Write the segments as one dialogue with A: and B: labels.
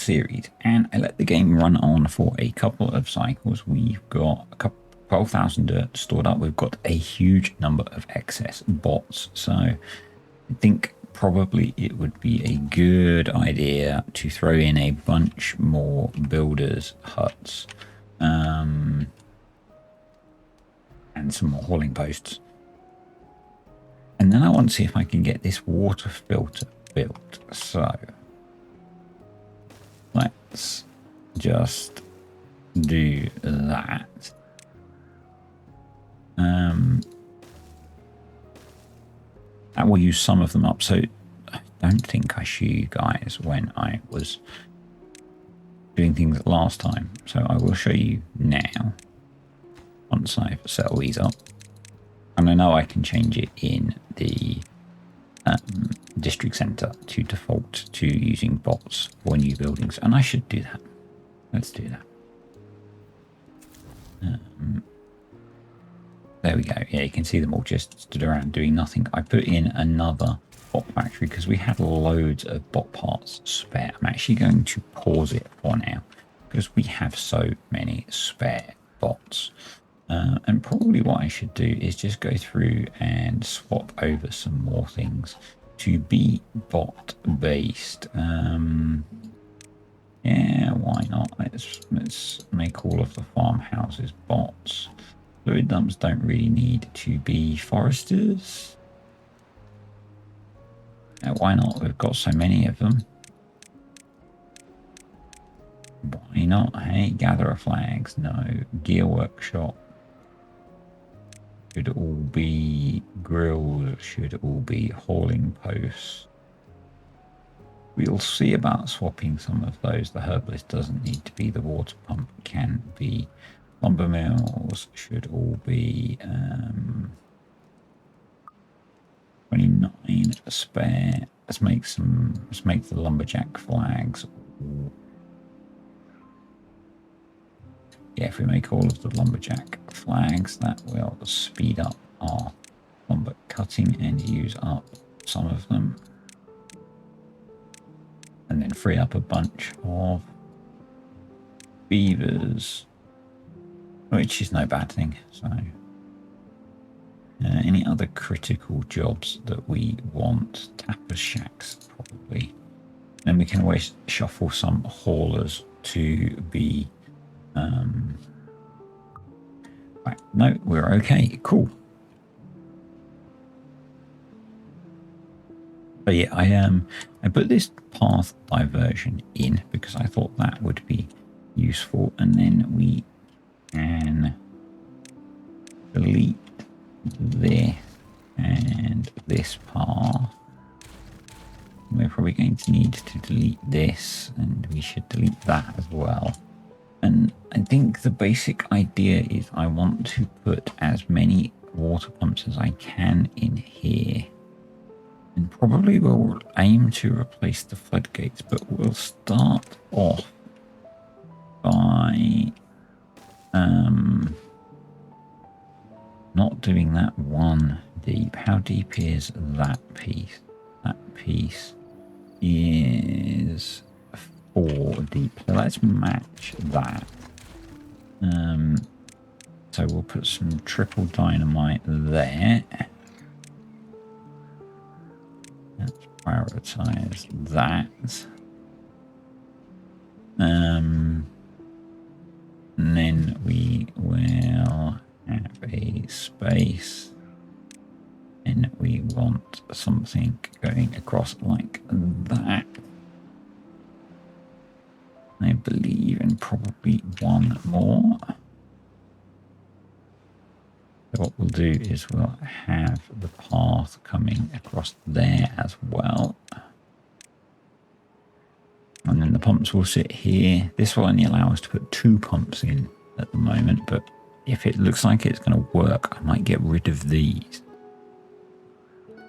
A: series, and I let the game run on for a couple of cycles. We've got a couple 12,000 dirt stored up. We've got a huge number of excess bots, so I think probably it would be a good idea to throw in a bunch more builders huts, and some more hauling posts. And then I want to see if I can get this water filter built. So let's just do that. That will use some of them up. So I don't think I showed you guys when I was doing things last time. So I will show you now once I've set all these up. And I know I can change it in the district center to default to using bots for new buildings. And I should do that. Let's do that. There we go. Yeah, you can see them all just stood around doing nothing. I put in another bot factory because we had loads of bot parts spare. I'm actually going to pause it for now because we have so many spare bots. And probably what I should do is just go through and swap over some more things to be bot based. Yeah, why not? Let's make all of the farmhouses bots. Fluid dumps don't really need to be foresters. Why not? We've got so many of them. Why not? Hey, gatherer flags. No. Gear workshop. Should all be grills. Should all be hauling posts. We'll see about swapping some of those. The herbalist doesn't need to be. The water pump can be. Lumber mills should all be 29 spare. Let's make the lumberjack flags. Yeah, if we make all of the lumberjack flags, that will speed up our lumber cutting and use up some of them. And then free up a bunch of beavers, which is no bad thing. So any other critical jobs that we want? Tapper shacks, probably. Then we can always shuffle some haulers to be right. No, we're okay. Cool. But yeah, I put this path diversion in because I thought that would be useful, and then we can delete this and this path. We're probably going to need to delete this, and we should delete that as well. And I think the basic idea is I want to put as many water pumps as I can in here. And probably we'll aim to replace the floodgates, but we'll start off by not doing that one deep. How deep is that piece? That piece is 4 deep. So let's match that. So we'll put some triple dynamite there. Let's prioritize that. And then we will have a space, and we want something going across like that. I believe, and probably one more. So what we'll do is we'll have the path coming across there as well. And then the pumps will sit here. This will only allow us to put 2 pumps in at the moment, but if it looks like it's going to work, I might get rid of these.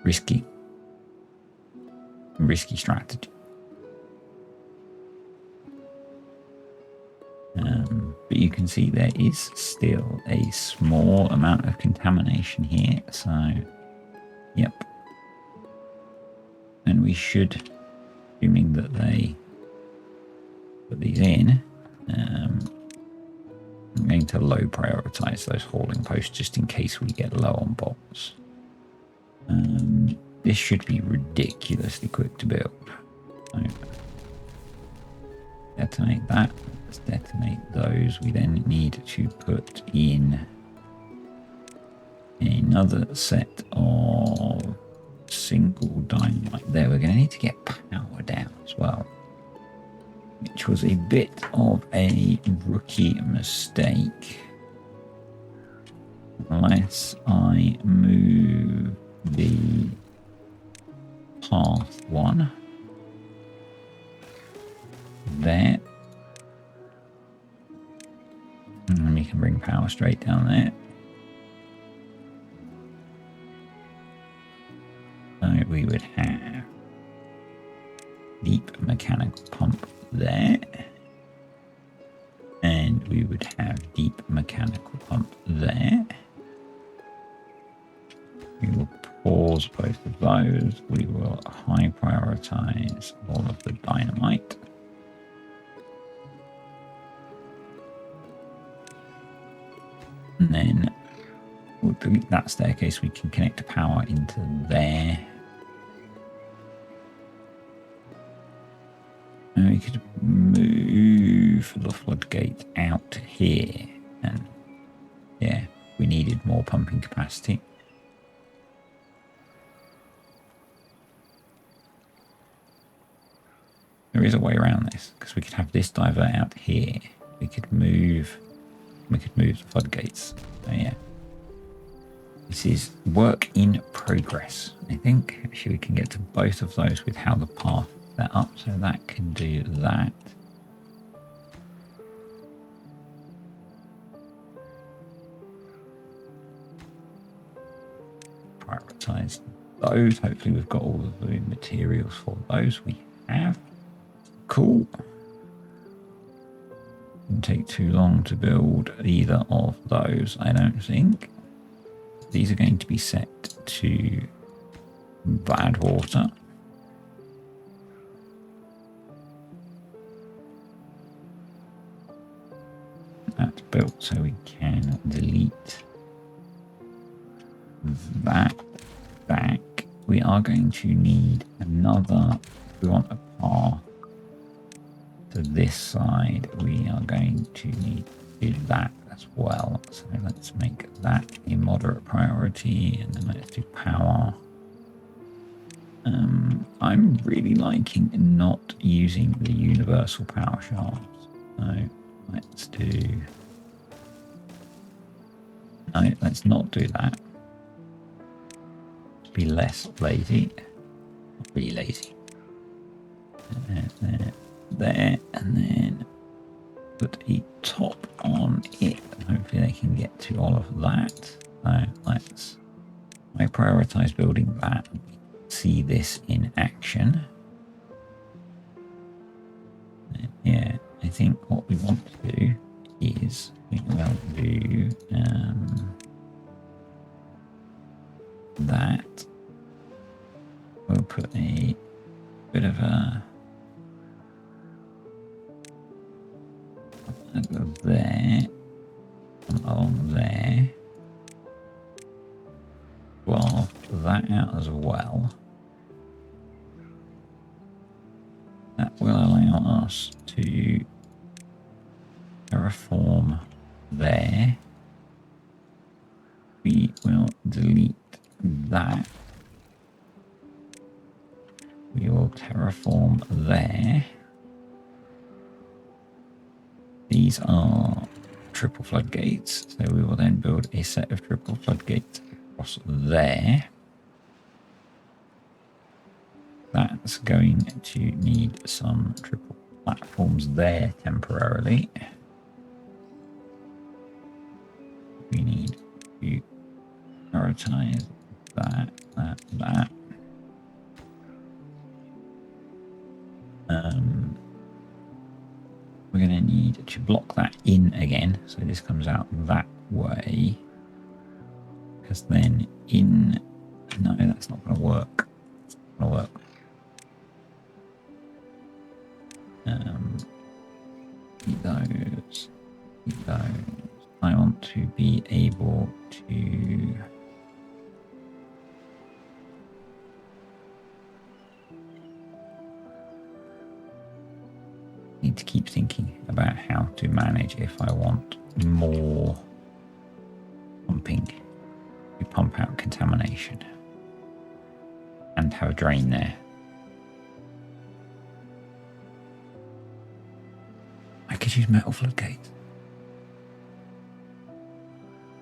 A: Risky strategy. But you can see there is still a small amount of contamination here. So, yep. And we should, assuming that they put these in. I'm going to low prioritize those hauling posts just in case we get low on bolts. This should be ridiculously quick to build. So detonate that. Let's detonate those. We then need to put in another set of single dynamite there. We're going to need to get power down as well, which was a bit of a rookie mistake. Unless I move the path one there, and we can bring power straight down there. So we would have deep mechanical pump there, and we would have deep mechanical pump there. We will pause both of those. We will high prioritize all of the dynamite. And then we'll delete that staircase. We can connect power into there. And we could move the floodgate out here. And yeah, we needed more pumping capacity. There is a way around this, because we could have this divert out here. We could move the floodgates. So yeah. This is work in progress. I think actually we can get to both of those with how the path is set up, so that can do that. Prioritize those. Hopefully we've got all of the materials for those. We have. Cool. Wouldn't take too long to build either of those, I don't think. These are going to be set to bad water. That's built, so we can delete that back. We are going to need another, we want a path to this side. We are going to need to do that as well. So let's make that a moderate priority, and then let's do power. I'm really liking not using the universal power shafts. So let's do... No, let's not do that. Be less lazy. Not really lazy. There, and then put a top on it. Hopefully they can get to all of that. So let's... I prioritize building that. See this in action. And yeah, I think what we want to do is we will do that. We'll put a bit of a there, along there. Well, that out as well. That will allow us to terraform there. We will delete that. We will terraform there. These are triple floodgates, so we will then build a set of triple floodgates across there. That's going to need some triple platforms there temporarily. We need to prioritize that. We're going to need to block that in again, so this comes out that way. Because then in... No, that's not going to work. It's not going to work. need to keep thinking about how to manage if I want more pumping. We pump out contamination and have a drain there. I could use metal floodgates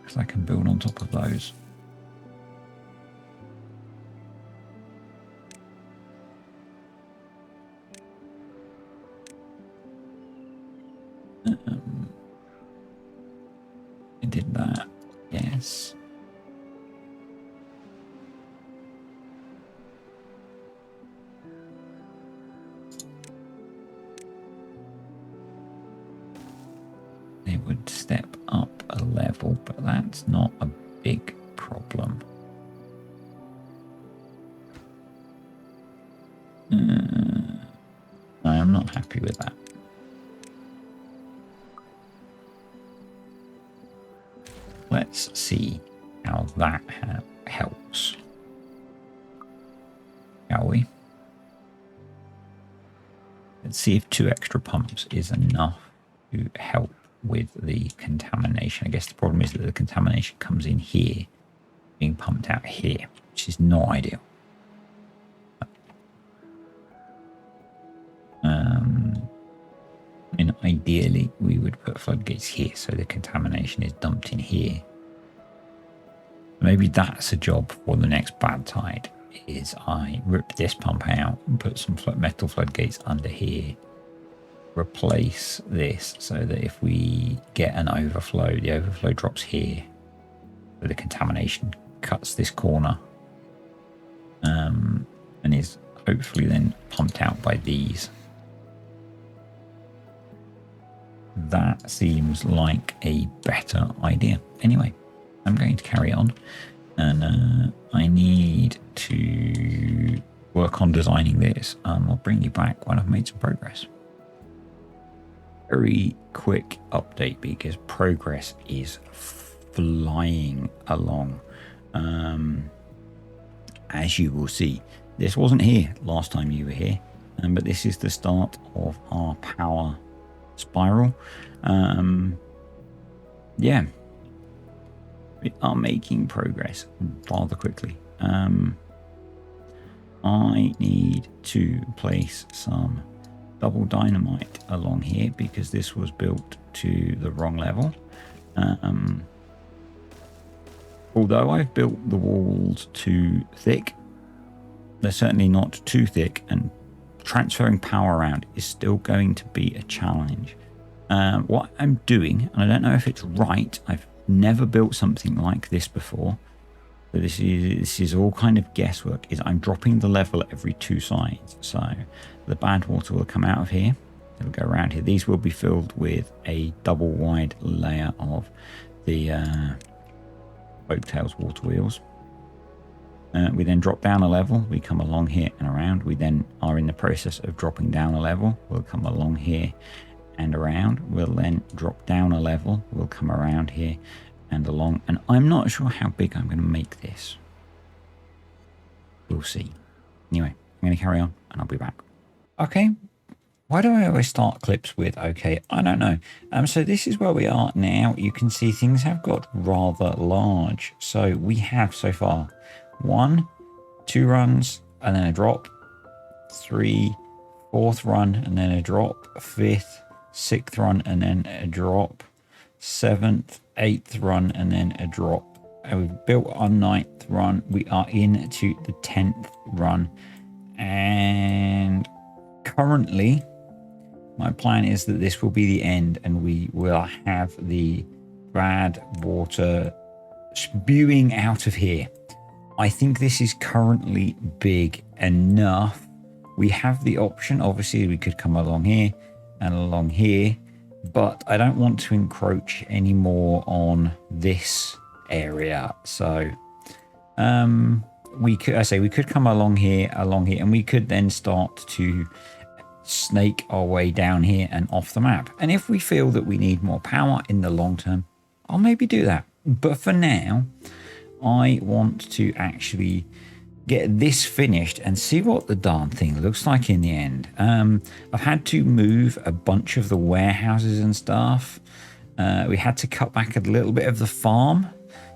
A: because I can build on top of those. I did that, yes. It would step up a level, but that's not a big problem. No, I'm not happy with that. Let's see how that helps, shall we? Let's see if 2 extra pumps is enough to help with the contamination. I guess the problem is that the contamination comes in here, being pumped out here, which is not ideal. I mean, ideally, we would put floodgates here so the contamination is dumped in here. Maybe that's a job for the next bad tide, is I rip this pump out and put some metal floodgates under here. Replace this so that if we get an overflow, the overflow drops here. So the contamination cuts this corner. And is hopefully then pumped out by these. That seems like a better idea. Anyway, I'm going to carry on, and I need to work on designing this. I'll bring you back when I've made some progress. Very quick update because progress is flying along. As you will see, this wasn't here last time you were here, but this is the start of our power spiral. Yeah, we are making progress rather quickly. I need to place some double dynamite along here because this was built to the wrong level. Although I've built the walls too thick, they're certainly not too thick, and transferring power around is still going to be a challenge. What I'm doing, and I don't know if it's right, I've never built something like this before, so this is all kind of guesswork, is I'm dropping the level every 2 sides. So the bad water will come out of here, it'll go around here. These will be filled with a double wide layer of the Boattails water wheels. We then drop down a level, we come along here and around. We then are in the process of dropping down a level. We'll come along here and around. We'll then drop down a level. We'll come around here and along. And I'm not sure how big I'm going to make this. We'll see. Anyway, I'm going to carry on and I'll be back. Okay. Why do I always start clips with okay? I don't know. So this is where we are now. You can see things have got rather large. So we have so far 1, 2 runs and then a drop, 3, 4th run and then a drop, 5th, 6th run and then a drop, 7th, 8th run and then a drop. And we've built our 9th run. We are into the 10th run, and currently my plan is that this will be the end and we will have the bad water spewing out of here. I think this is currently big enough. We have the option, obviously we could come along here and along here, but I don't want to encroach any more on this area. So we could come along here, and we could then start to snake our way down here and off the map. And if we feel that we need more power in the long term, I'll maybe do that. But for now, I want to actually get this finished and see what the darn thing looks like in the end. I've had to move a bunch of the warehouses and stuff. We had to cut back a little bit of the farm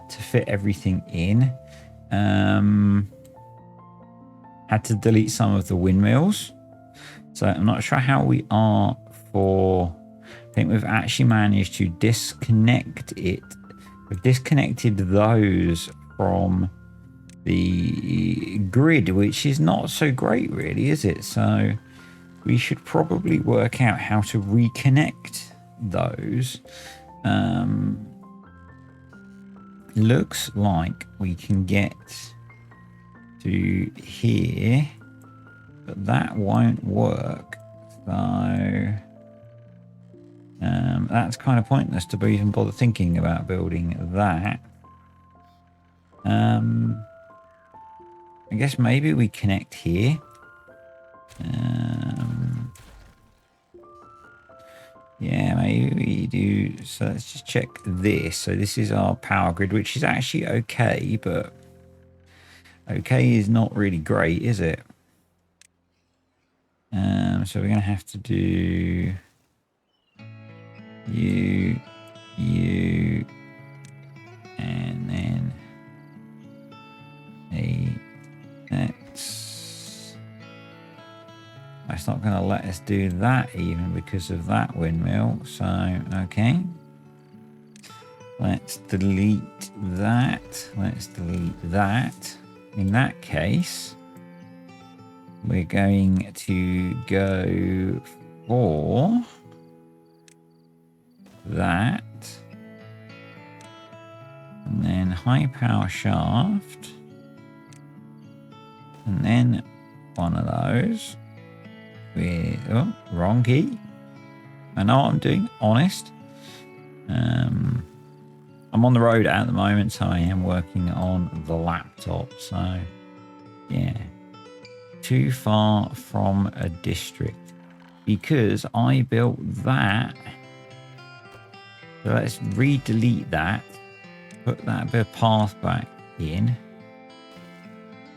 A: to fit everything in. Had to delete some of the windmills. So I'm not sure how we are for... I think we've actually managed to disconnect it. We've disconnected those from the grid, which is not so great really, is it? So we should probably work out how to reconnect those. Looks like we can get to here, but that won't work. So that's kind of pointless to even bother thinking about building that. I guess maybe we connect here. Yeah, maybe we do. So let's just check this. So this is our power grid, which is actually okay, but okay is not really great, is it? So we're going to have to do you, and then that's not going to let us do that even because of that windmill. So okay, let's delete that. Let's delete that. In that case, we're going to go for that, and then high power shaft, and then one of those with, oh, wrong key. I know what I'm doing, honest. I'm on the road at the moment, so I am working on the laptop. So yeah, too far from a district because I built that. So let's re-delete that, put that bit of path back in.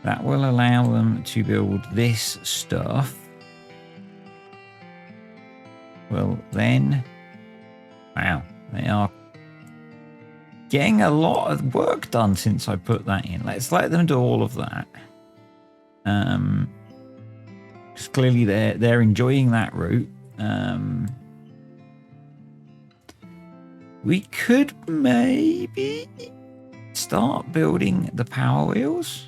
A: That will allow them to build this stuff. Well then, wow, they are getting a lot of work done since I put that in. Let's let them do all of that. Because clearly they're enjoying that route. We could maybe start building the power wheels.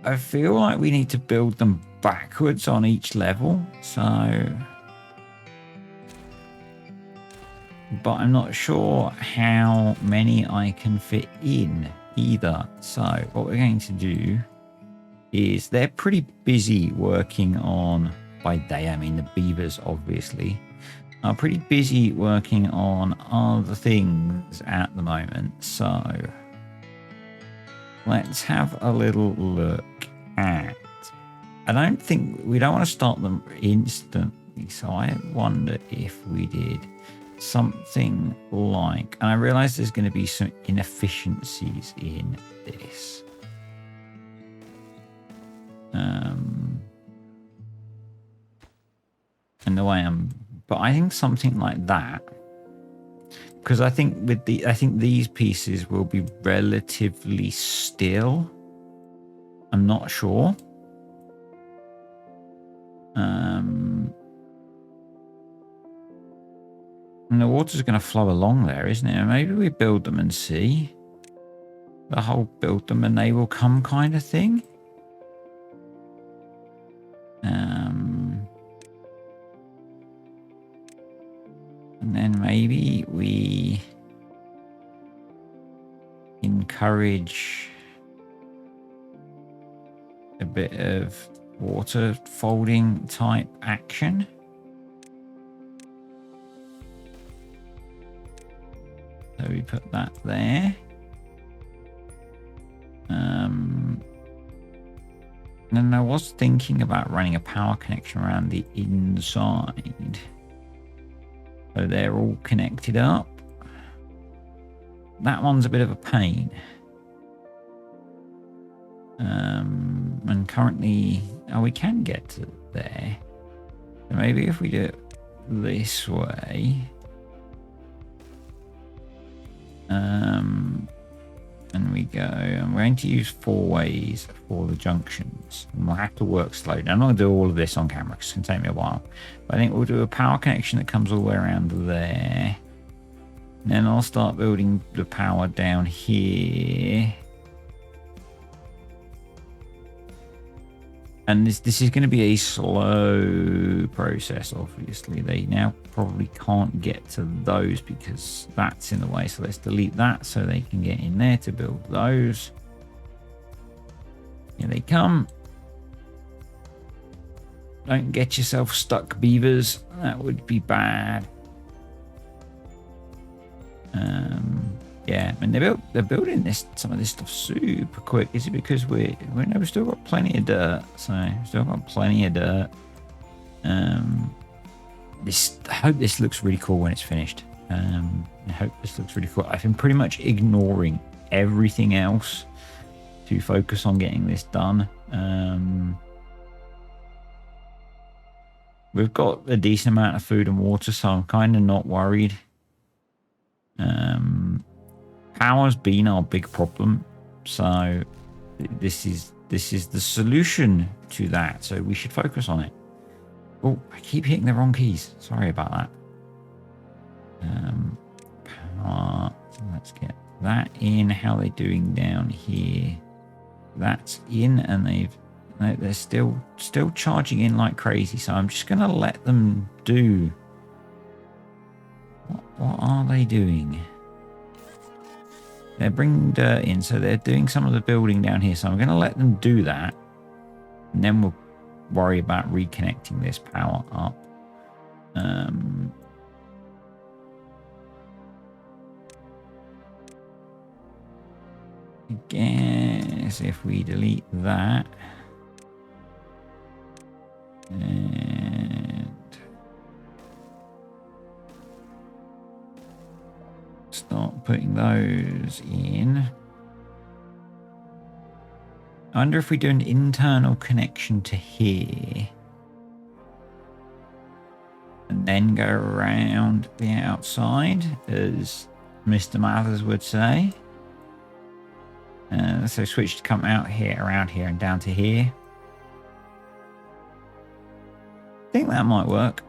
A: I feel like we need to build them backwards on each level. So, but I'm not sure how many I can fit in either. So what we're going to do is they're pretty busy working on, by they I mean the beavers obviously, are pretty busy working on other things at the moment. So let's have a little look at, I don't think, we don't want to start them instantly. So I wonder if we did something like, and I realize there's going to be some inefficiencies in this. And the way but I think something like that, because I think I think these pieces will be relatively still. I'm not sure. And the water's going to flow along there, isn't it? Maybe we build them and see. The whole build them and they will come kind of thing. And then maybe we encourage a bit of water folding type action. So we put that there. And then I was thinking about running a power connection around the inside. So they're all connected up. That one's a bit of a pain. And currently, oh, we can get to there. So maybe if we do it this way, and we go, and we're going to use 4 ways for the junctions, and we'll have to work slowly. I'm not going to do all of this on camera because it's going to take me a while, but I think we'll do a power connection that comes all the way around there. And then I'll start building the power down here. And this is going to be a slow process, obviously. They now probably can't get to those because that's in the way. So let's delete that so they can get in there to build those. Here they come. Don't get yourself stuck, beavers. That would be bad. Yeah, I mean they're building some of this stuff super quick. Is it because we've still got plenty of dirt? So we've still got plenty of dirt. I hope this looks really cool when it's finished. I hope this looks really cool. I've been pretty much ignoring everything else to focus on getting this done. We've got a decent amount of food and water, so I'm kind of not worried. Power's been our big problem, so this is the solution to that. So we should focus on it. Oh, I keep hitting the wrong keys. Sorry about that. Power. Let's get that in. How are they doing down here? That's in, and they're still charging in like crazy. So I'm just gonna let them do. What are they doing? They're bringing dirt in, so they're doing some of the building down here. So I'm going to let them do that, and then we'll worry about reconnecting this power up. I guess if we delete that, and start putting those in. I wonder if we do an internal connection to here and then go around the outside, as Mr. Mathers would say. So switch to come out here, around here, and down to here. I think that might work.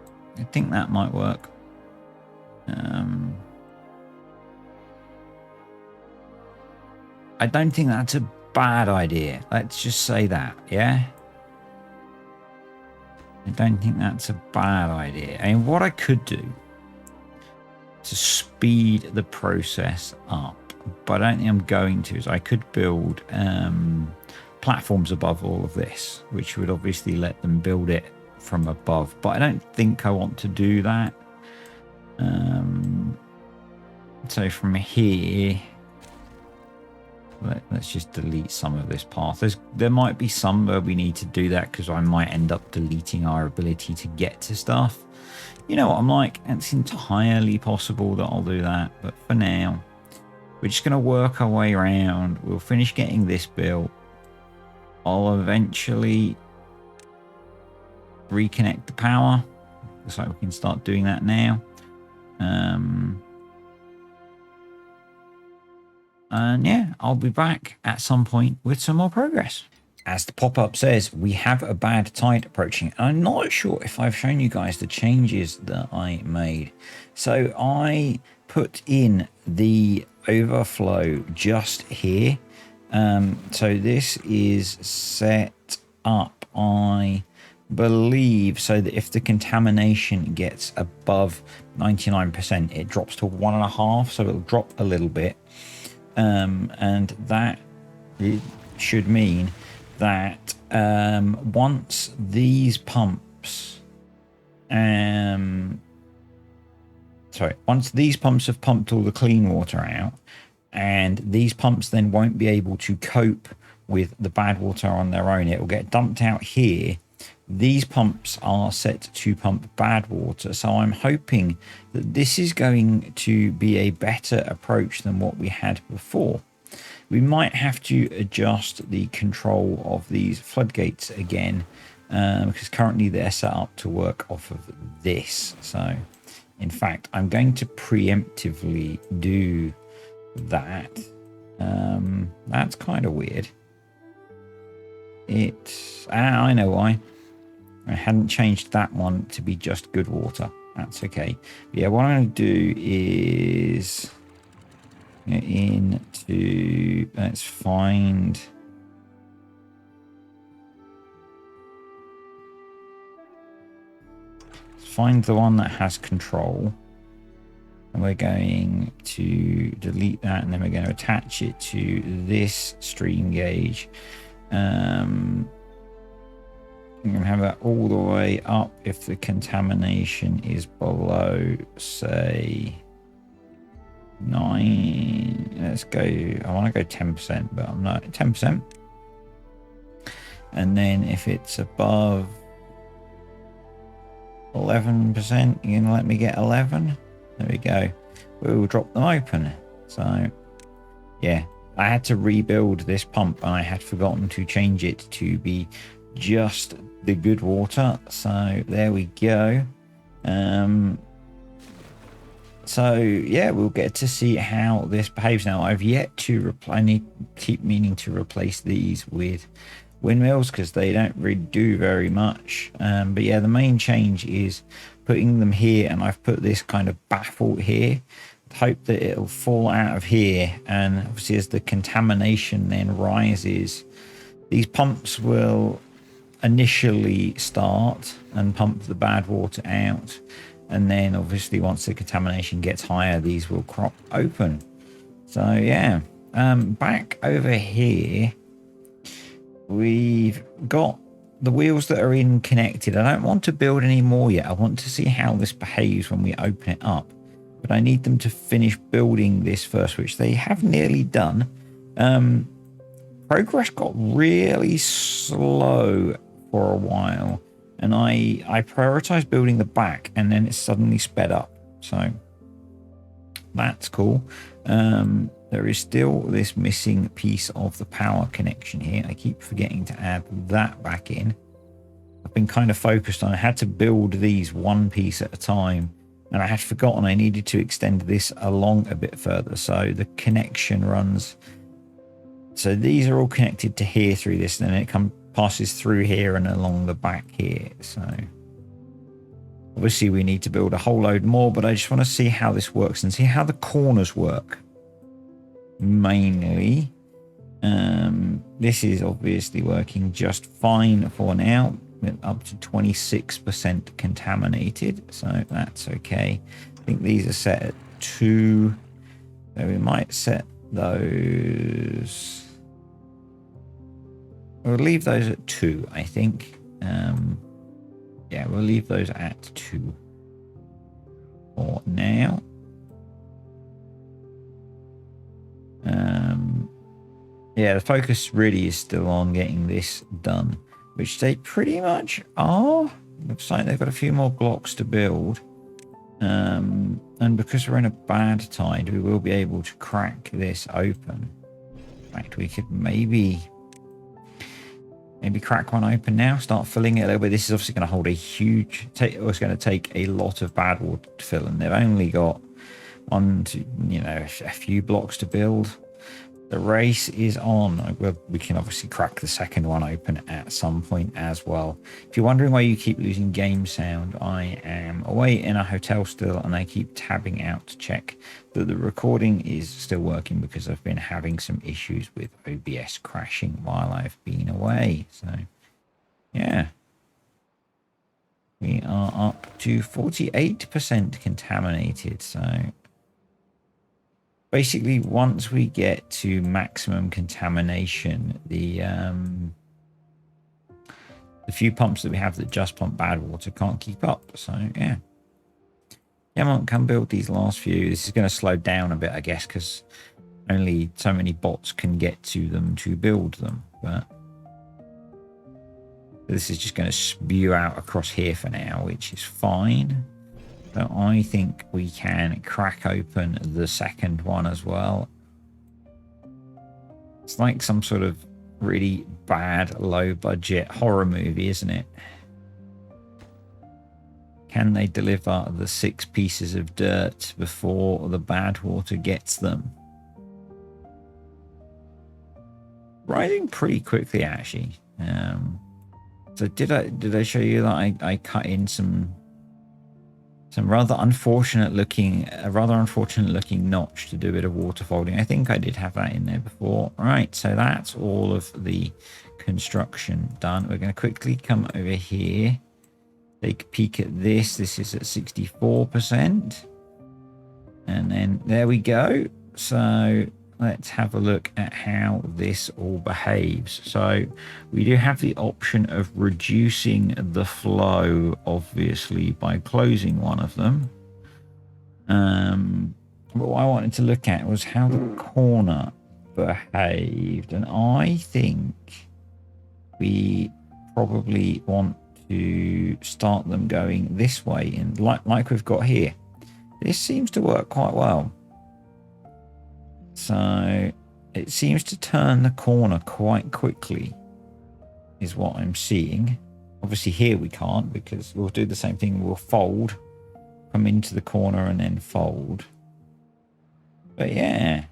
A: I don't think that's a bad idea. Let's just say that, yeah? I don't think that's a bad idea. I mean, what I could do to speed the process up, but I don't think I'm going to, is I could build platforms above all of this, which would obviously let them build it from above. But I don't think I want to do that. So from here, let's just delete some of this path. There might be some where we need to do that because I might end up deleting our ability to get to stuff. You know what I'm like? It's entirely possible that I'll do that. But for now, we're just going to work our way around. We'll finish getting this built. I'll eventually reconnect the power. Looks like we can start doing that now. And yeah, I'll be back at some point with some more progress. As the pop-up says, we have a bad tide approaching. I'm not sure if I've shown you guys the changes that I made. So I put in the overflow just here. So this is set up, I believe, so that if the contamination gets above 99%, it drops to 1.5. So it'll drop a little bit. And that should mean that once these pumps, once these pumps have pumped all the clean water out, and these pumps then won't be able to cope with the bad water on their own, it will get dumped out here. These pumps are set to pump bad water, so I'm hoping that this is going to be a better approach than what we had before. We might have to adjust the control of these floodgates again, because currently they're set up to work off of this. So in fact, I'm going to preemptively do that. That's kind of weird. I know why. I hadn't changed that one to be just good water. That's okay. But yeah, what I'm going to do is let's find the one that has control, and we're going to delete that, and then we're going to attach it to this stream gauge. I'm going to have that all the way up if the contamination is below, say, 9. Let's go. I want to go 10%, but I'm not 10%. And then if it's above 11%, you're gonna let me get 11. There we go. We'll drop them open. So yeah, I had to rebuild this pump, and I had forgotten to change it to be just the good water. So there we go. So yeah, we'll get to see how this behaves. Now I've yet to keep meaning to replace these with windmills, because they don't really do very much. But yeah, the main change is putting them here, and I've put this kind of baffle here, hope that it'll fall out of here. And obviously as the contamination then rises, these pumps will initially start and pump the bad water out, and then obviously once the contamination gets higher, these will crop open. So yeah, back over here we've got the wheels that are in connected. I don't want to build any more yet. I want to see how this behaves when we open it up, but I need them to finish building this first, which they have nearly done. Progress got really slow for a while, and I prioritized building the back, and then it suddenly sped up. So that's cool. There is still this missing piece of the power connection here. I keep forgetting to add that back in. I've been kind of focused on, I had to build these one piece at a time, and I had forgotten I needed to extend this along a bit further. So the connection runs, so these are all connected to here through this, and then it passes through here and along the back here. So obviously we need to build a whole load more, but I just want to see how this works and see how the corners work mainly. This is obviously working just fine for now, with up to 26% contaminated, so that's okay. I think these are set at 2, so we might set those, we'll leave those at 2, I think. Yeah, we'll leave those at 2 for now. Yeah, the focus really is still on getting this done, which they pretty much are. Looks like they've got a few more blocks to build. And because we're in a bad tide, we will be able to crack this open. In fact, we could maybe crack one open now, start filling it a little bit. This is obviously going to hold a huge, it's going to take a lot of bad water to fill, and they've only got a few blocks to build. The race is on. We can obviously crack the second one open at some point as well. If you're wondering why you keep losing game sound, I am away in a hotel still, and I keep tabbing out to check that the recording is still working, because I've been having some issues with OBS crashing while I've been away. So yeah, we are up to 48% contaminated. So basically, once we get to maximum contamination, the few pumps that we have that just pump bad water can't keep up. So yeah, come build these last few. This is going to slow down a bit, I guess, because only so many bots can get to them to build them. But this is just going to spew out across here for now, which is fine. So I think we can crack open the second one as well. It's like some sort of really bad, low-budget horror movie, isn't it? Can they deliver the 6 pieces of dirt before the bad water gets them? Rising pretty quickly, actually. So did I show you that I cut in some rather unfortunate looking notch to do a bit of water folding? I think I did have that in there before. Right, so that's all of the construction done. We're going to quickly come over here, take a peek at this. This is at 64%. And then there we go. So let's have a look at how this all behaves. So we do have the option of reducing the flow, obviously, by closing one of them. But what I wanted to look at was how the corner behaved. And I think we probably want to start them going this way, and like we've got here. This seems to work quite well. So it seems to turn the corner quite quickly, is what I'm seeing. Obviously here we can't, because we'll do the same thing. We'll fold, come into the corner and then fold. But yeah.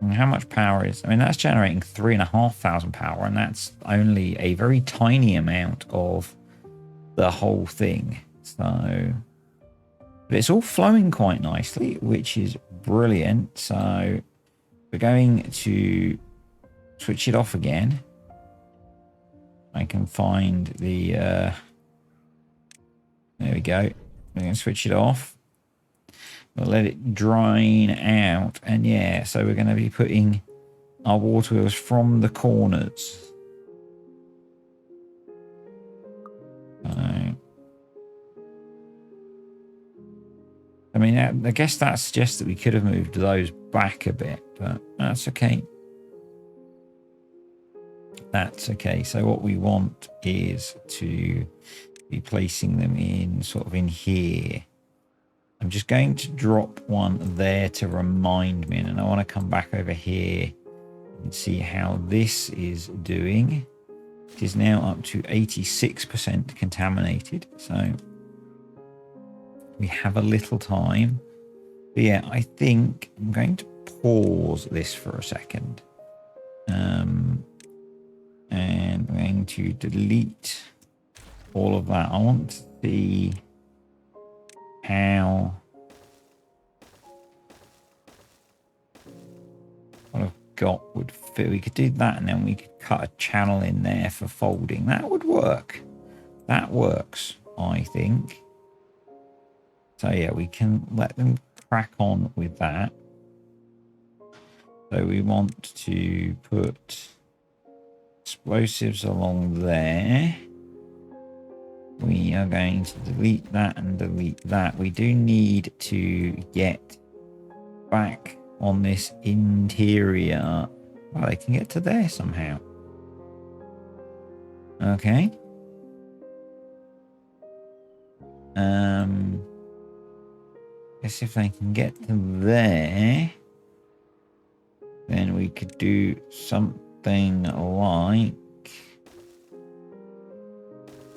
A: And how much power is... I mean, that's generating 3,500 power, and that's only a very tiny amount of the whole thing. So... but it's all flowing quite nicely, which is brilliant. So we're going to switch it off again. I can find the... there we go. We're going to switch it off. We'll let it drain out. And yeah, so we're going to be putting our water wheels from the corners. I mean, I guess that suggests that we could have moved those back a bit, but that's okay. That's okay. So what we want is to be placing them in sort of in here. I'm just going to drop one there to remind me, and I want to come back over here and see how this is doing. It is now up to 86% contaminated, so we have a little time. But yeah, I think I'm going to pause this for a second. And I'm going to delete all of that. I want to see how what I've got would fit. We could do that, and then we could cut a channel in there for folding. That would work. That works, I think. So yeah, we can let them crack on with that. So we want to put explosives along there. We are going to delete that and delete that. We do need to get back on this interior. Well, they can get to there somehow. Okay. Guess if they can get to there, then we could do something like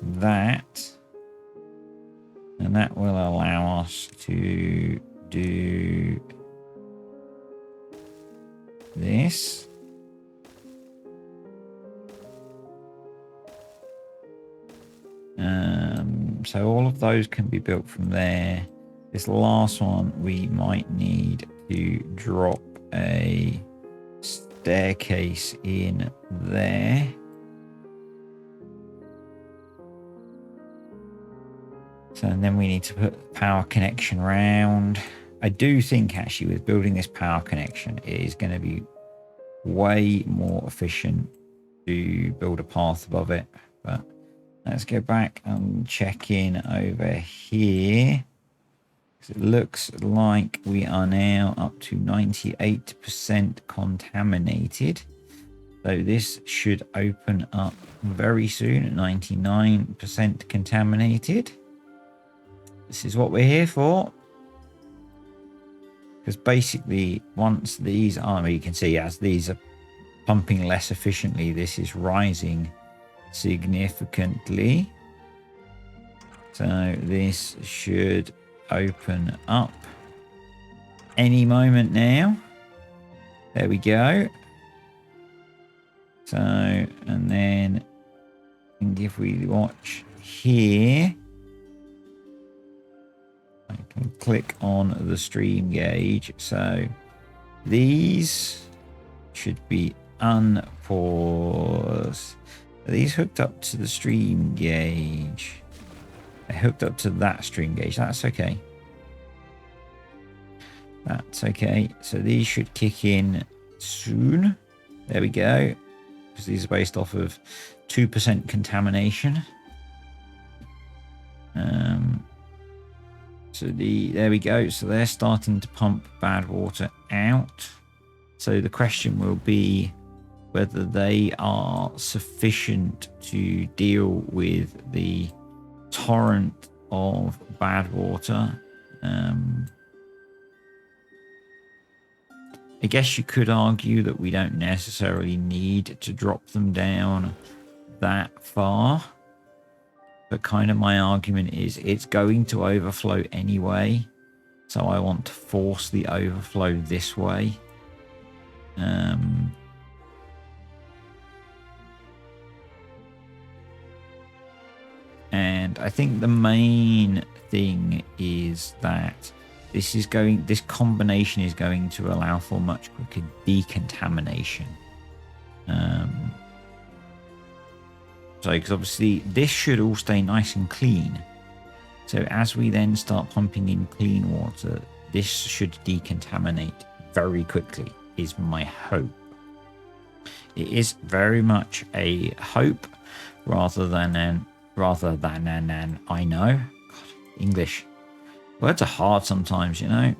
A: that, and that will allow us to do this. So all of those can be built from there. This last one, we might need to drop a staircase in there. So and then we need to put power connection around. I do think actually with building this power connection, it is going to be way more efficient to build a path above it. But let's go back and check in over here. It looks like we are now up to 98% contaminated. So this should open up very soon at 99% contaminated. This is what we're here for. Because basically, once these are, you can see as these are pumping less efficiently, this is rising significantly. So this should open up any moment now. There we go. So, and then if we watch here, I can click on the stream gauge. So these should be unpaused. Are these hooked up to the stream gauge? They're hooked up to that stream gauge. That's okay. That's okay. So these should kick in soon. There we go. Because these are based off of 2% contamination. There we go. So they're starting to pump bad water out. So the question will be whether they are sufficient to deal with the torrent of bad water. I guess you could argue that we don't necessarily need to drop them down that far. But kind of my argument is it's going to overflow anyway. So I want to force the overflow this way. And I think the main thing is that this combination is going to allow for much quicker decontamination. So, because obviously this should all stay nice and clean. So as we then start pumping in clean water, this should decontaminate very quickly, is my hope. It is very much a hope rather than an I know. God, English. Words are hard sometimes, you know.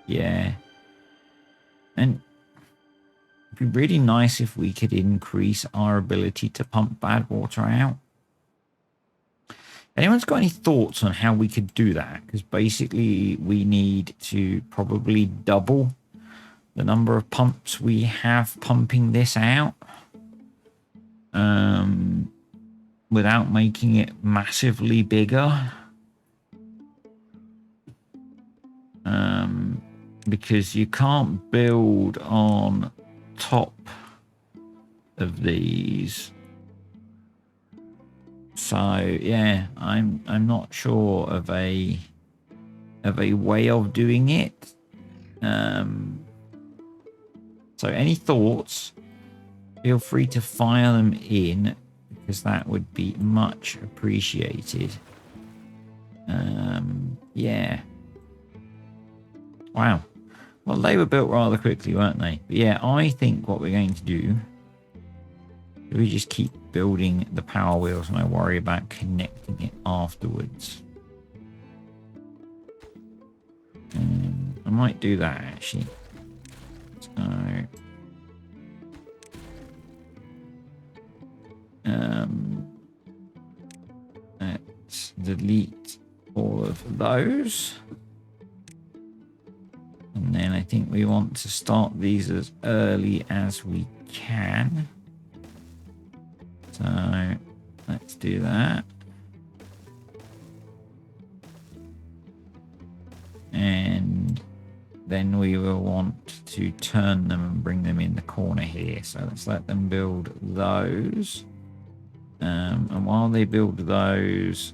A: Yeah. And it'd be really nice if we could increase our ability to pump bad water out. Anyone's got any thoughts on how we could do that? Because basically we need to probably double the number of pumps we have pumping this out. Without making it massively bigger. Because you can't build on top of these. So yeah, I'm not sure of a way of doing it. So any thoughts, feel free to fire them in, because that would be much appreciated. Yeah. Wow. Well, they were built rather quickly, weren't they? But yeah, I think what we're going to do is we just keep building the power wheels and I worry about connecting it afterwards. I might do that actually. So let's delete all of those. And then I think we want to start these as early as we can. So let's do that. And then we will want to turn them and bring them in the corner here. So let's let them build those. And while they build those,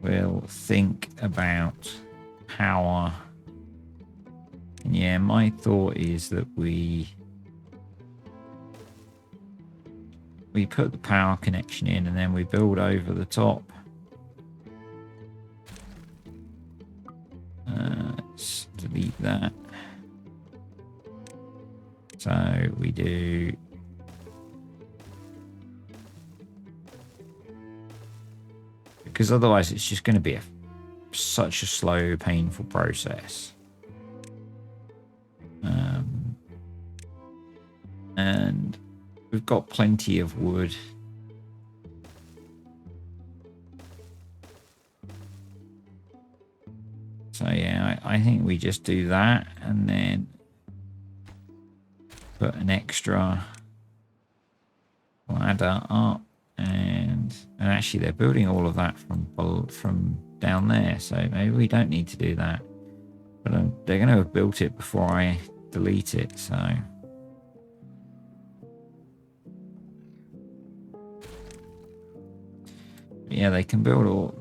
A: we'll think about power. And yeah, my thought is that we put the power connection in and then we build over the top. Let's delete that. So we do because otherwise it's just going to be such a slow, painful process. And we've got plenty of wood. So yeah, I think we just do that and then put an extra ladder up, and actually they're building all of that from down there, so maybe we don't need to do that. But they're going to have built it before I delete it, so yeah, they can build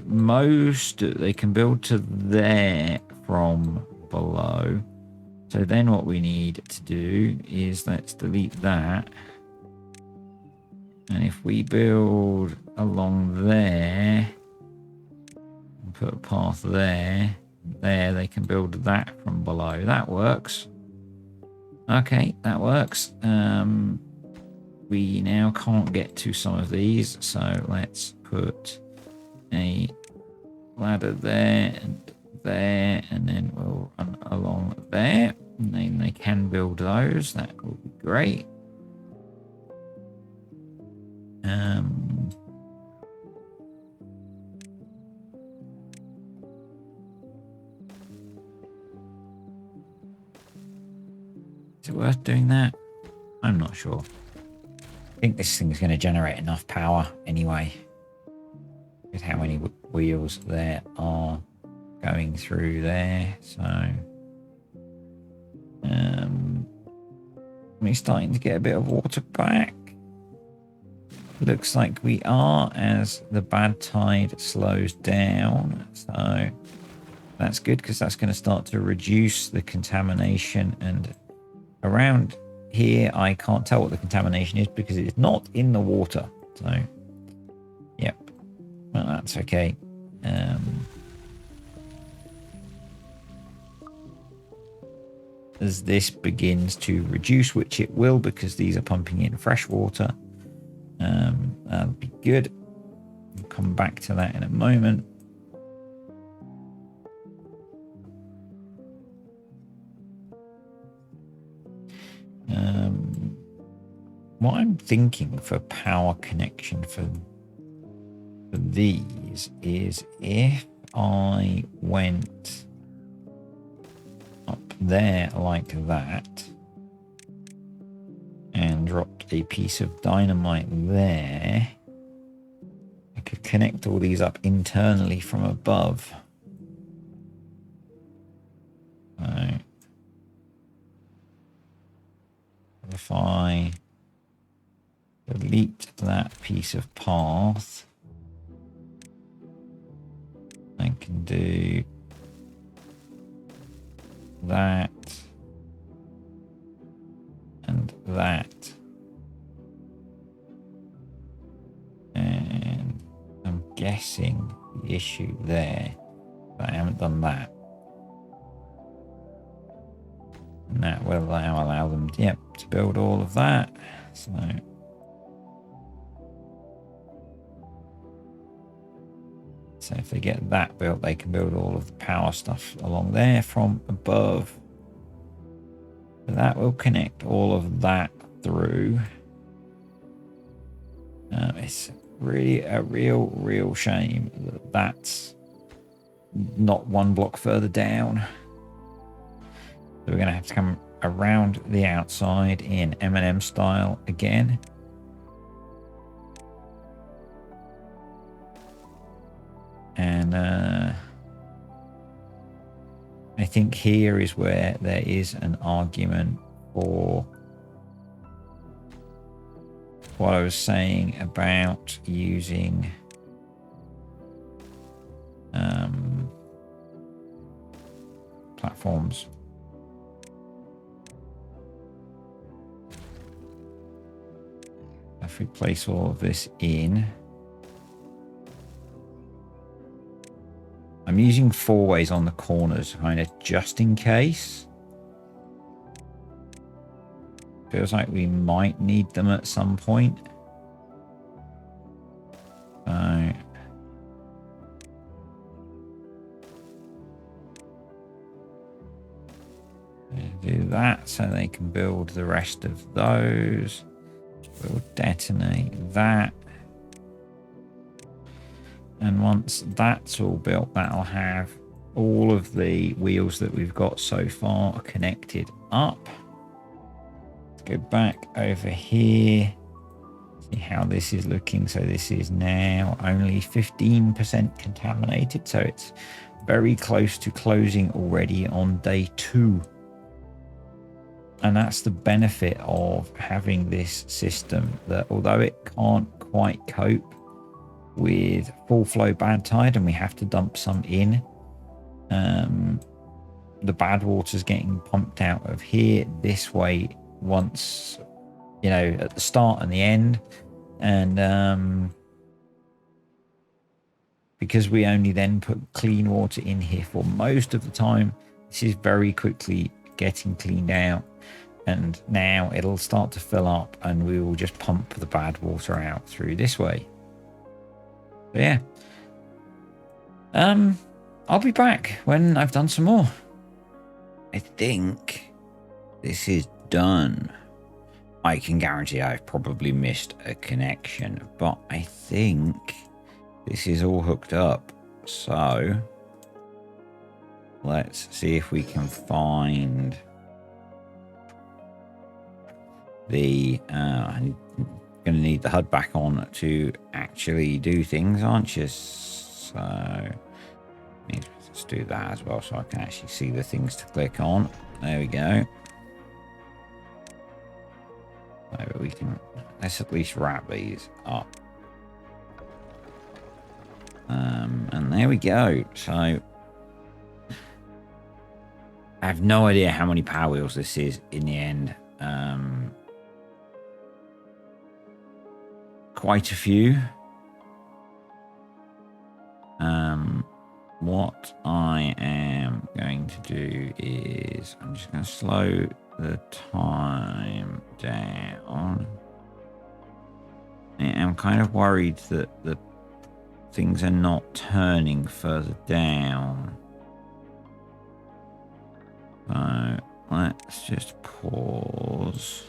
A: most. They can build to there from below. So then what we need to do is let's delete that. And if we build along there, and put a path there, they can build that from below. That works. Okay, that works. We now can't get to some of these, so let's put a ladder there, and then we'll run along there, and then they can build those. That will be great. Is it worth doing that? I'm not sure. I think this thing's going to generate enough power anyway, with how many wheels there are going through there. So we're starting to get a bit of water back. Looks like we are, as the bad tide slows down. So that's good, because that's going to start to reduce the contamination. And around here, I can't tell what the contamination is because it's not in the water. So, yep. Well, that's okay. As this begins to reduce, which it will, because these are pumping in fresh water, that'll be good. We'll come back to that in a moment. What I'm thinking for power connection for these is if I went up there like that and dropped a piece of dynamite there, I could connect all these up internally from above. So if I delete that piece of path, I can do that and that, and I'm guessing the issue there, but I haven't done that, and that will allow them to build all of that. So if they get that built, they can build all of the power stuff along there from above. So that will connect all of that through. It's really a real shame that that's not one block further down. So we're going to have to come around the outside in M&M style again. And I think here is where there is an argument for what I was saying about using platforms. If we place all of this in, I'm using 4 ways on the corners, kind of just in case. Feels like we might need them at some point. So do that so they can build the rest of those. We'll detonate that. And once that's all built, that'll have all of the wheels that we've got so far are connected up. Let's go back over here. See how this is looking. So this is now only 15% contaminated. So it's very close to closing already on day 2. And that's the benefit of having this system, that although it can't quite cope with full flow bad tide and we have to dump some in, the bad water's getting pumped out of here this way once, you know, at the start and the end. And because we only then put clean water in here for most of the time, this is very quickly getting cleaned out. And now it'll start to fill up and we will just pump the bad water out through this way. So yeah. I'll be back when I've done some more. I think this is done. I can guarantee I've probably missed a connection, but I think this is all hooked up. So let's see if we can find the I'm going to need the HUD back on to actually do things, aren't you? So let's do that as well so I can actually see the things to click on. There we go. So we can, let's at least wrap these up. And there we go. So I have no idea how many power wheels this is in the end. Quite a few. What I am going to do is I'm just going to slow the time down. I'm kind of worried that the things are not turning further down. So let's just pause.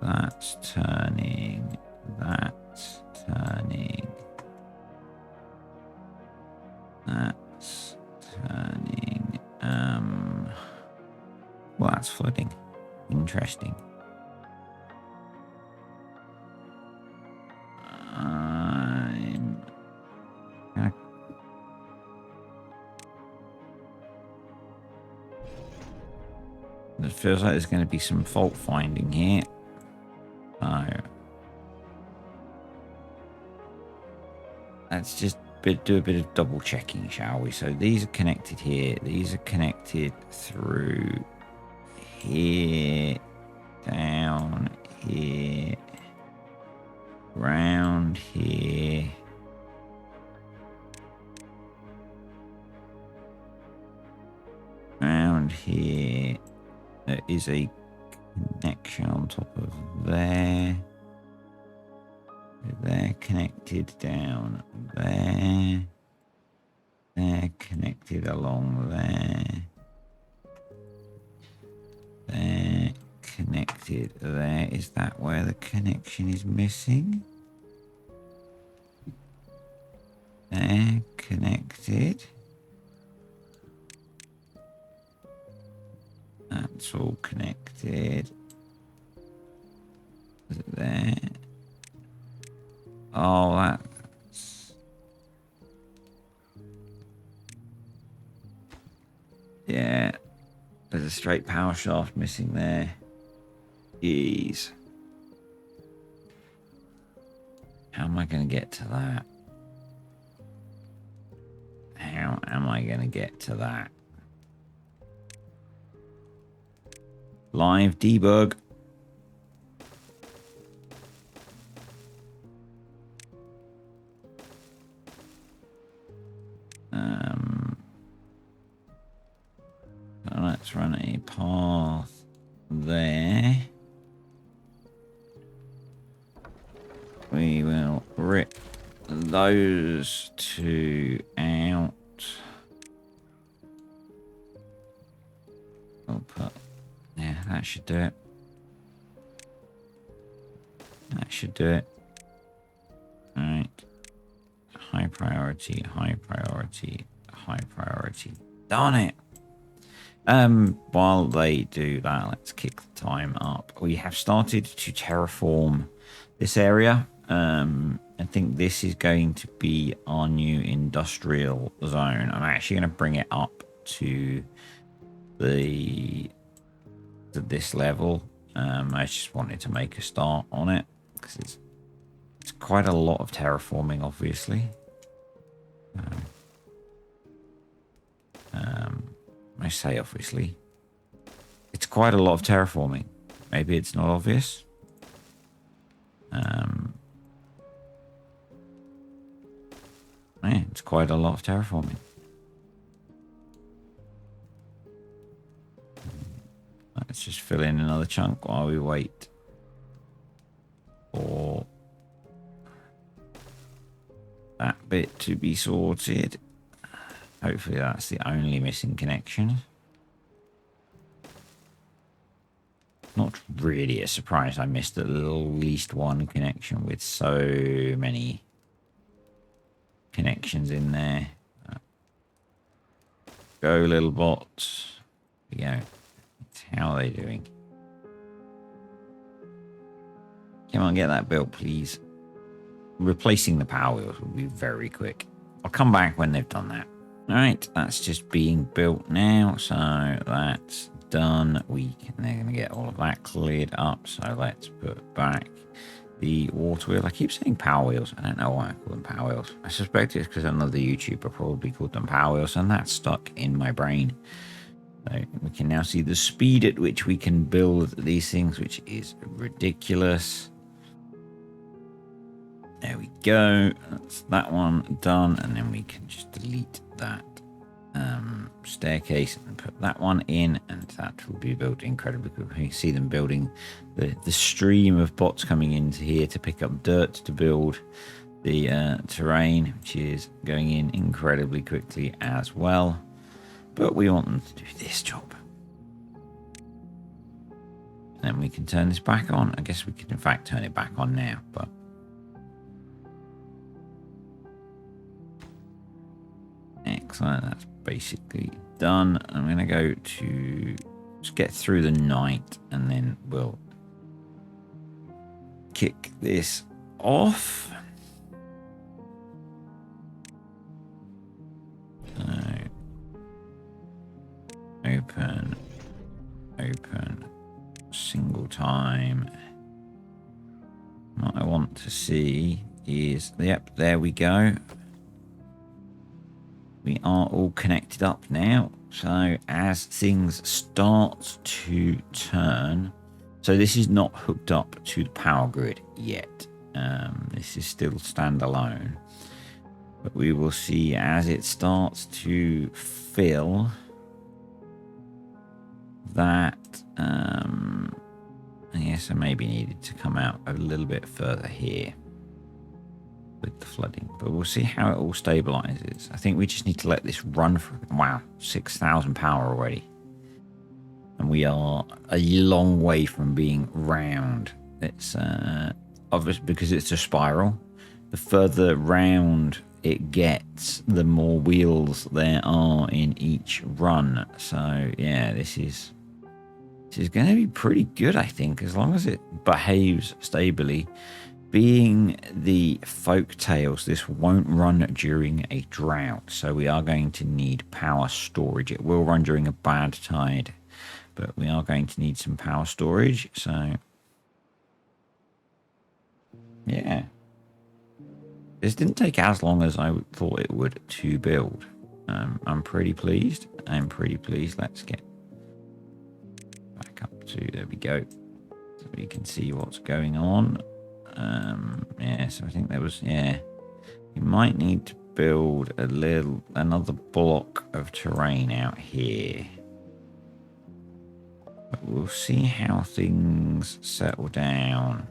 A: That's turning. That's turning. That's turning. Well, that's flooding. Interesting. It feels like there's going to be some fault finding here. So let's just do a bit of double checking, shall we? So these are connected here. These are connected through here, down here, round here. Round here. There is a connection on top of there. They're connected down there. They're connected along there. They're connected there. Is that where the connection is missing? They're connected. That's all connected. Is it there? Oh, that's... Yeah. There's a straight power shaft missing there. Jeez. How am I going to get to that? How am I going to get to that? Live debug. So let's run a path there. We will rip those two out. We'll put, yeah, that should do it. That should do it. All right. High priority, high priority, high priority. Darn it. While they do that, let's kick the time up. We have started to terraform this area. I think this is going to be our new industrial zone. I'm actually going to bring it up to this level. I just wanted to make a start on it because it's quite a lot of terraforming, obviously. I say obviously. It's quite a lot of terraforming. Maybe it's not obvious. Yeah, it's quite a lot of terraforming. Let's just fill in another chunk while we wait for that bit to be sorted. Hopefully that's the only missing connection. Not really a surprise I missed at least one connection with so many connections in there. Go, little bots. There we go. How are they doing? Come on, get that built, please. Replacing the power wheels will be very quick. I'll come back when they've done that. Alright, that's just being built now. So that's done. They're going to get all of that cleared up. So let's put back the water wheel. I keep saying power wheels. I don't know why I call them power wheels. I suspect it's because another YouTuber probably called them power wheels, and that's stuck in my brain. So we can now see the speed at which we can build these things, which is ridiculous. There we go. That's that one done. And then we can just delete that staircase and put that one in. And that will be built incredibly quickly. You see them building the stream of bots coming into here to pick up dirt to build the terrain, which is going in incredibly quickly as well. But we want them to do this job. Then we can turn this back on. I guess we can in fact turn it back on now, but excellent. That's basically done. I'm going to go to just get through the night and then we'll kick this off. Open, single time. What I want to see is, yep, there we go. We are all connected up now. So as things start to turn, so this is not hooked up to the power grid yet. This is still standalone. But we will see as it starts to fill that I guess I maybe needed to come out a little bit further here with the flooding, but we'll see how it all stabilizes. I think we just need to let this run for, wow, 6,000 power already, and we are a long way from being round. It's obvious because it's a spiral. The further round it gets, the more wheels there are in each run. So yeah, this is going to be pretty good, I think, as long as it behaves stably. Being the folk tales, this won't run during a drought, so we are going to need power storage. It will run during a bad tide, but we are going to need some power storage. So yeah, this didn't take as long as I thought it would to build. I'm pretty pleased. Let's get back up to, there we go, so we can see what's going on. Yeah, so I think there was, yeah, you might need to build another block of terrain out here, but we'll see how things settle down.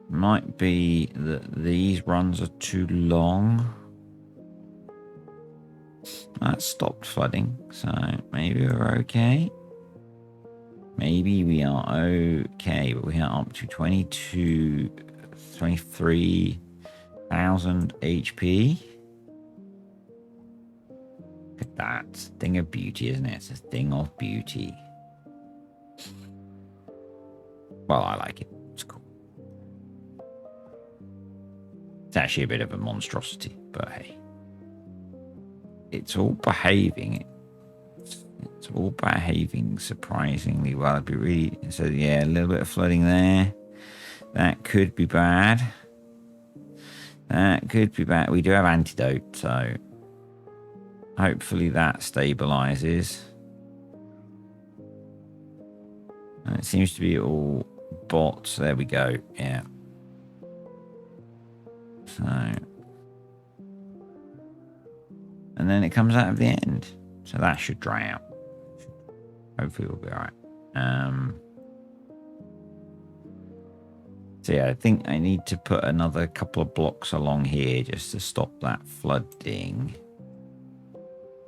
A: Might be that these runs are too long. That stopped flooding, so maybe we're okay. Maybe we are okay, but we are up to 23,000 HP. Look at that. It's a thing of beauty, isn't it? It's a thing of beauty. Well, I like it. It's cool. It's actually a bit of a monstrosity, but hey. It's all behaving. It's all behaving surprisingly well. It'd be really... So, yeah, a little bit of flooding there. That could be bad. That could be bad. We do have antidote, so... Hopefully that stabilizes. And it seems to be all bots. There we go. Yeah. So... And then it comes out of the end. So that should dry out. Hopefully we'll be alright. So yeah, I think I need to put another couple of blocks along here just to stop that flooding.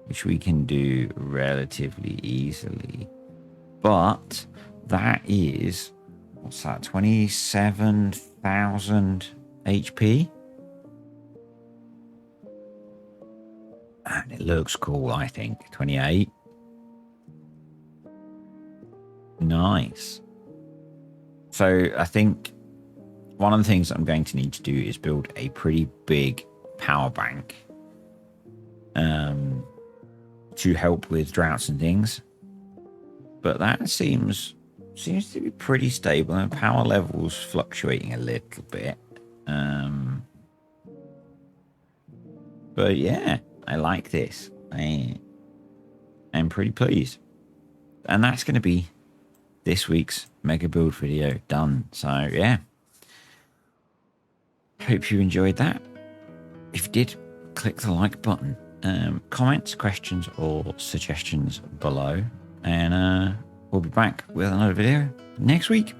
A: Which we can do relatively easily. But that is... What's that? 27,000 HP? And it looks cool, I think. 28. Nice. So I think one of the things I'm going to need to do is build a pretty big power bank to help with droughts and things. But that seems to be pretty stable, and power levels fluctuating a little bit. But yeah, I like this. I'm pretty pleased. And that's going to be this week's mega build video done. So yeah, hope you enjoyed that. If you did, click the like button. Comments, questions or suggestions below, and we'll be back with another video next week.